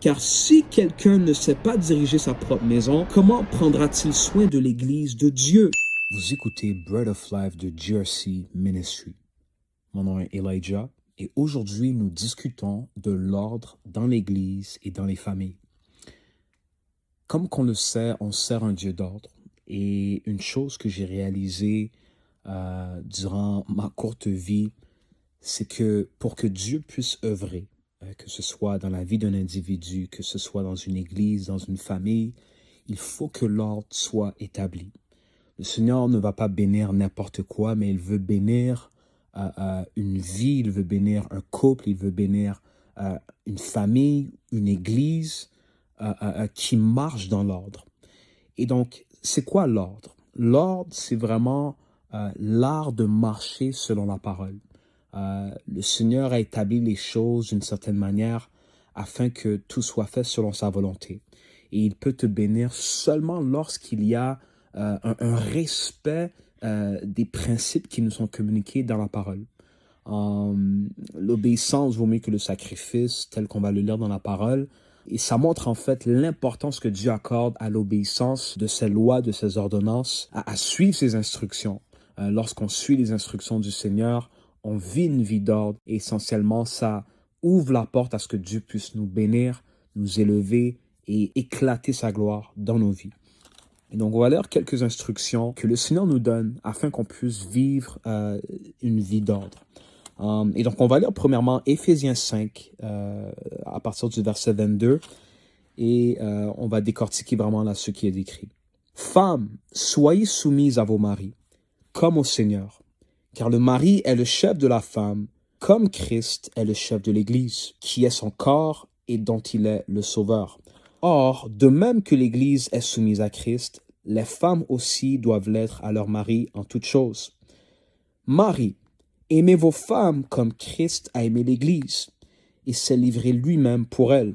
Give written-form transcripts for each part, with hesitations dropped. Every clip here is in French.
Car si quelqu'un ne sait pas diriger sa propre maison, comment prendra-t-il soin de l'Église de Dieu? Vous écoutez Bread of Life de GRC Ministry. Mon nom est Elijah et aujourd'hui nous discutons de l'ordre dans l'Église et dans les familles. Comme qu'on le sait, on sert un Dieu d'ordre et une chose que j'ai réalisée durant ma courte vie, c'est que pour que Dieu puisse œuvrer, que ce soit dans la vie d'un individu, que ce soit dans une église, dans une famille, il faut que l'ordre soit établi. Le Seigneur ne va pas bénir n'importe quoi, mais il veut bénir une vie, il veut bénir un couple, il veut bénir une famille, une église qui marche dans l'ordre. Et donc, c'est quoi l'ordre? L'ordre, c'est vraiment l'art de marcher selon la parole. Le Seigneur a établi les choses d'une certaine manière afin que tout soit fait selon sa volonté. Et il peut te bénir seulement lorsqu'il y a un respect des principes qui nous sont communiqués dans la parole. L'obéissance vaut mieux que le sacrifice, tel qu'on va le lire dans la parole. Et ça montre en fait l'importance que Dieu accorde à l'obéissance de ses lois, de ses ordonnances, à suivre ses instructions. Lorsqu'on suit les instructions du Seigneur, on vit une vie d'ordre et essentiellement ça ouvre la porte à ce que Dieu puisse nous bénir, nous élever et éclater sa gloire dans nos vies. Et donc, on va lire quelques instructions que le Seigneur nous donne afin qu'on puisse vivre une vie d'ordre. Et donc, on va lire premièrement Éphésiens 5 à partir du verset 22 et on va décortiquer vraiment là ce qui est décrit. « Femmes, soyez soumises à vos maris, comme au Seigneur, car le mari est le chef de la femme, comme Christ est le chef de l'Église, qui est son corps et dont il est le sauveur. Or, de même que l'Église est soumise à Christ, les femmes aussi doivent l'être à leur mari en toutes choses. Maris, aimez vos femmes comme Christ a aimé l'Église et s'est livré lui-même pour elle,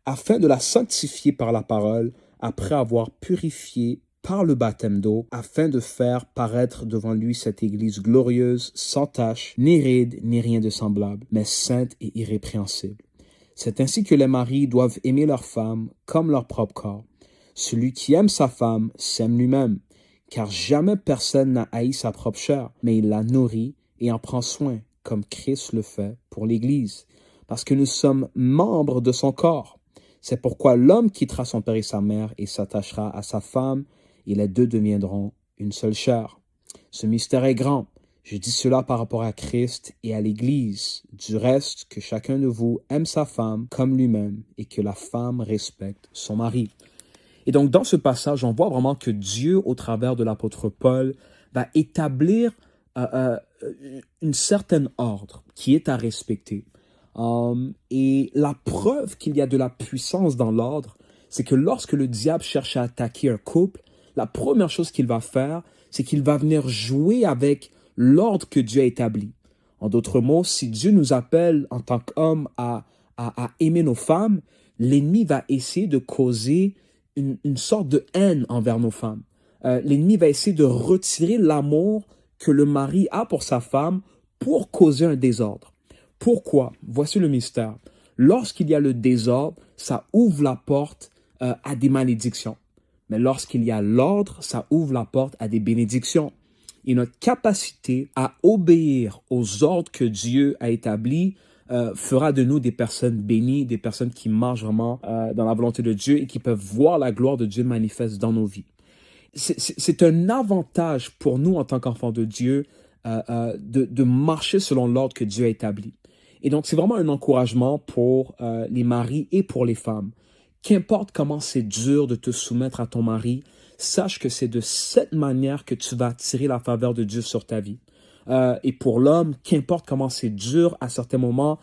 afin de la sanctifier par la parole, après avoir purifié par le baptême d'eau, afin de faire paraître devant lui cette Église glorieuse, sans tache, ni ride, ni rien de semblable, mais sainte et irrépréhensible. C'est ainsi que les maris doivent aimer leur femme comme leur propre corps. Celui qui aime sa femme s'aime lui-même, car jamais personne n'a haï sa propre chair, mais il la nourrit et en prend soin, comme Christ le fait pour l'Église, parce que nous sommes membres de son corps. C'est pourquoi l'homme quittera son père et sa mère et s'attachera à sa femme, et les deux deviendront une seule chair. Ce mystère est grand. Je dis cela par rapport à Christ et à l'Église. Du reste, que chacun de vous aime sa femme comme lui-même et que la femme respecte son mari. » Et donc, dans ce passage, on voit vraiment que Dieu, au travers de l'apôtre Paul, va établir une certaine ordre qui est à respecter. Et la preuve qu'il y a de la puissance dans l'ordre, c'est que lorsque le diable cherche à attaquer un couple, la première chose qu'il va faire, c'est qu'il va venir jouer avec l'ordre que Dieu a établi. En d'autres mots, si Dieu nous appelle en tant qu'hommes à aimer nos femmes, l'ennemi va essayer de causer une sorte de haine envers nos femmes. L'ennemi va essayer de retirer l'amour que le mari a pour sa femme pour causer un désordre. Pourquoi? Voici le mystère. Lorsqu'il y a le désordre, ça ouvre la porte à des malédictions. Mais lorsqu'il y a l'ordre, ça ouvre la porte à des bénédictions. Et notre capacité à obéir aux ordres que Dieu a établis fera de nous des personnes bénies, des personnes qui marchent vraiment dans la volonté de Dieu et qui peuvent voir la gloire de Dieu manifeste dans nos vies. C'est un avantage pour nous en tant qu'enfants de Dieu de marcher selon l'ordre que Dieu a établi. Et donc, c'est vraiment un encouragement pour les maris et pour les femmes. Qu'importe comment c'est dur de te soumettre à ton mari, sache que c'est de cette manière que tu vas attirer la faveur de Dieu sur ta vie. Et pour l'homme, qu'importe comment c'est dur à certains moments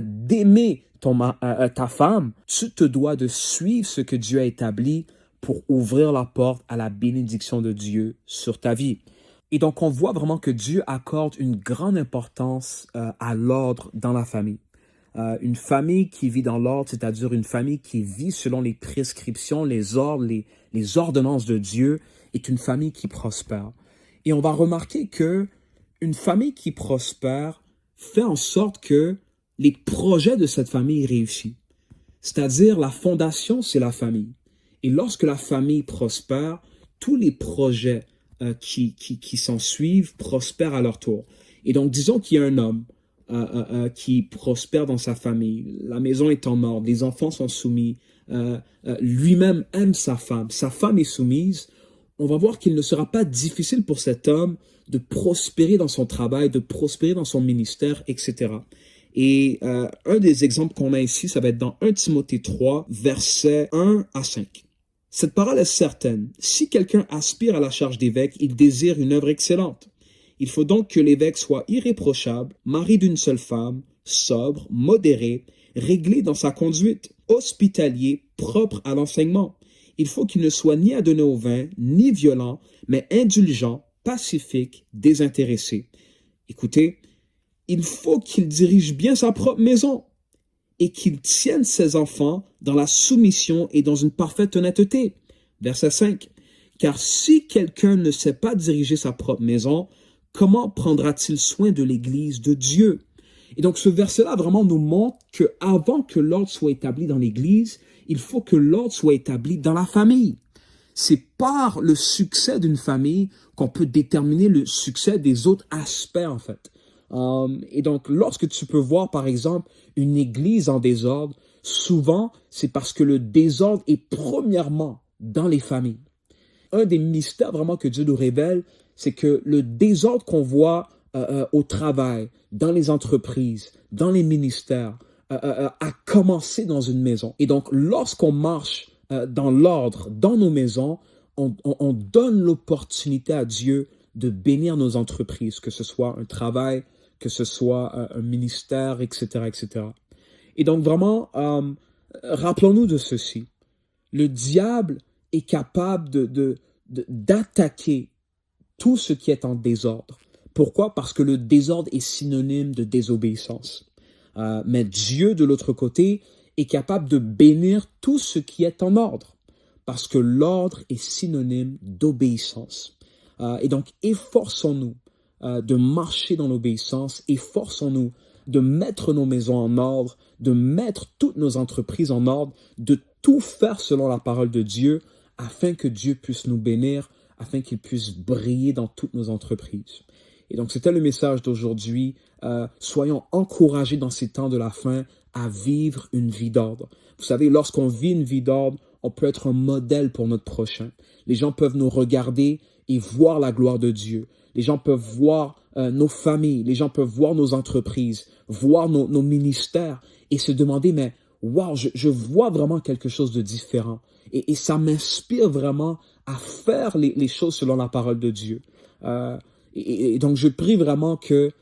d'aimer ta femme, tu te dois de suivre ce que Dieu a établi pour ouvrir la porte à la bénédiction de Dieu sur ta vie. Et donc, on voit vraiment que Dieu accorde une grande importance à l'ordre dans la famille. Une famille qui vit dans l'ordre, c'est-à-dire une famille qui vit selon les prescriptions, les ordres, les ordonnances de Dieu, est une famille qui prospère. Et on va remarquer que une famille qui prospère fait en sorte que les projets de cette famille réussissent. C'est-à-dire, la fondation, c'est la famille. Et lorsque la famille prospère, tous les projets qui s'en suivent prospèrent à leur tour. Et donc, disons qu'il y a un homme qui prospère dans sa famille. La maison est en ordre, les enfants sont soumis. Lui-même aime sa femme est soumise. On va voir qu'il ne sera pas difficile pour cet homme de prospérer dans son travail, de prospérer dans son ministère, etc. Et un des exemples qu'on a ici, ça va être dans 1 Timothée 3, versets 1 à 5. Cette parole est certaine. Si quelqu'un aspire à la charge d'évêque, il désire une œuvre excellente. Il faut donc que l'évêque soit irréprochable, mari d'une seule femme, sobre, modéré, réglé dans sa conduite, hospitalier, propre à l'enseignement. Il faut qu'il ne soit ni adonné au vin, ni violent, mais indulgent, pacifique, désintéressé. Écoutez, il faut qu'il dirige bien sa propre maison et qu'il tienne ses enfants dans la soumission et dans une parfaite honnêteté. Verset 5. Car si quelqu'un ne sait pas diriger sa propre maison, comment prendra-t-il soin de l'Église de Dieu? Et donc ce verset-là vraiment nous montre qu'avant que l'ordre soit établi dans l'Église, il faut que l'ordre soit établi dans la famille. C'est par le succès d'une famille qu'on peut déterminer le succès des autres aspects en fait. Et donc lorsque tu peux voir par exemple une église en désordre, souvent c'est parce que le désordre est premièrement dans les familles. Un des mystères vraiment que Dieu nous révèle, c'est que le désordre qu'on voit au travail, dans les entreprises, dans les ministères, a commencé dans une maison. Et donc, lorsqu'on marche dans l'ordre, dans nos maisons, on donne l'opportunité à Dieu de bénir nos entreprises, que ce soit un travail, que ce soit un ministère, etc., etc. Et donc, vraiment, rappelons-nous de ceci. Le diable est capable d'attaquer tout ce qui est en désordre. Pourquoi? Parce que le désordre est synonyme de désobéissance. Mais Dieu, de l'autre côté, est capable de bénir tout ce qui est en ordre. Parce que l'ordre est synonyme d'obéissance. Et donc, efforçons-nous de marcher dans l'obéissance. Efforçons-nous de mettre nos maisons en ordre, de mettre toutes nos entreprises en ordre, de tout faire selon la parole de Dieu, afin que Dieu puisse nous bénir, afin qu'il puisse briller dans toutes nos entreprises. Et donc, c'était le message d'aujourd'hui. Soyons encouragés dans ces temps de la fin à vivre une vie d'ordre. Vous savez, lorsqu'on vit une vie d'ordre, on peut être un modèle pour notre prochain. Les gens peuvent nous regarder et voir la gloire de Dieu. Les gens peuvent voir nos familles, les gens peuvent voir nos entreprises, voir nos ministères et se demander, mais wow, je vois vraiment quelque chose de différent. Et ça m'inspire vraiment à faire les choses selon la parole de Dieu. Et donc, je prie vraiment que,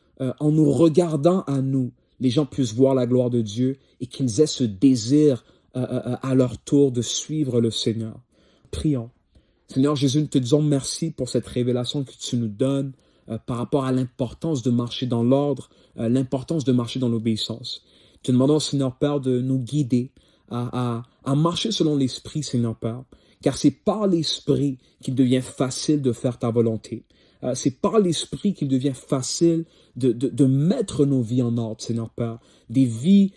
en nous regardant à nous, les gens puissent voir la gloire de Dieu et qu'ils aient ce désir à leur tour de suivre le Seigneur. Prions. Seigneur Jésus, nous te disons merci pour cette révélation que tu nous donnes par rapport à l'importance de marcher dans l'ordre, l'importance de marcher dans l'obéissance. Te demandons, Seigneur Père, de nous guider à marcher selon l'Esprit, Seigneur Père, car c'est par l'Esprit qu'il devient facile de faire ta volonté. C'est par l'Esprit qu'il devient facile de mettre nos vies en ordre, Seigneur Père. Des vies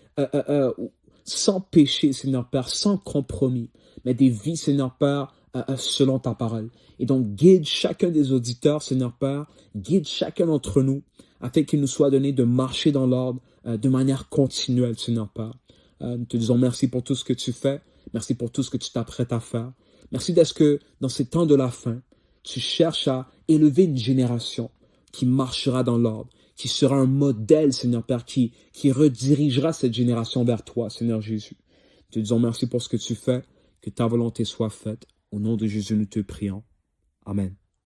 sans péché, Seigneur Père, sans compromis, mais des vies, Seigneur Père, selon ta parole. Et donc, guide chacun des auditeurs, Seigneur Père, guide chacun d'entre nous, afin qu'il nous soit donné de marcher dans l'ordre de manière continuelle, Seigneur Père. Nous te disons merci pour tout ce que tu fais, merci pour tout ce que tu t'apprêtes à faire. Merci d'être que dans ces temps de la fin, tu cherches à élever une génération qui marchera dans l'ordre, qui sera un modèle, Seigneur Père, qui redirigera cette génération vers toi, Seigneur Jésus. Nous te disons merci pour ce que tu fais, que ta volonté soit faite. Au nom de Jésus, nous te prions. Amen.